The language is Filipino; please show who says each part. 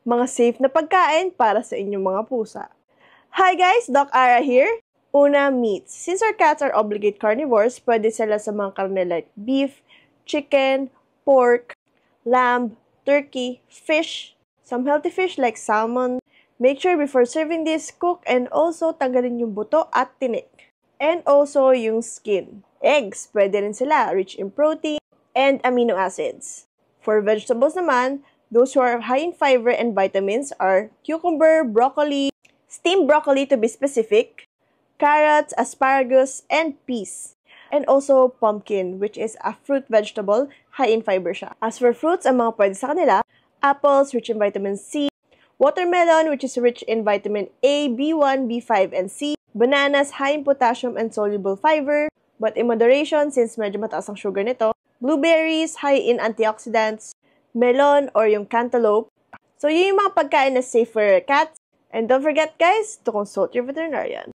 Speaker 1: mga safe na pagkain para sa inyong mga pusa. Hi guys! Doc Ara here. Una, meats. Since our cats are obligate carnivores, pwede sila sa mga karne like beef, chicken, pork, lamb, turkey, fish, some healthy fish like salmon. Make sure before serving this, cook and also tanggalin yung buto at tinik. And also yung skin. Eggs, pwede rin sila, rich in protein and amino acids. For vegetables naman, those who are high in fiber and vitamins are cucumber, broccoli, steamed broccoli to be specific, carrots, asparagus, and peas. And also pumpkin, which is a fruit vegetable, high in fiber siya. As for fruits, ang mga pwede sa kanila, apples, rich in vitamin C, watermelon, which is rich in vitamin A, B1, B5, and C, bananas, high in potassium and soluble fiber, but in moderation since medyo mataas ang sugar nito, blueberries, high in antioxidants, melon or yung cantaloupe. So yun yung mga pagkain na safe for cats. And don't forget guys to consult your veterinarian.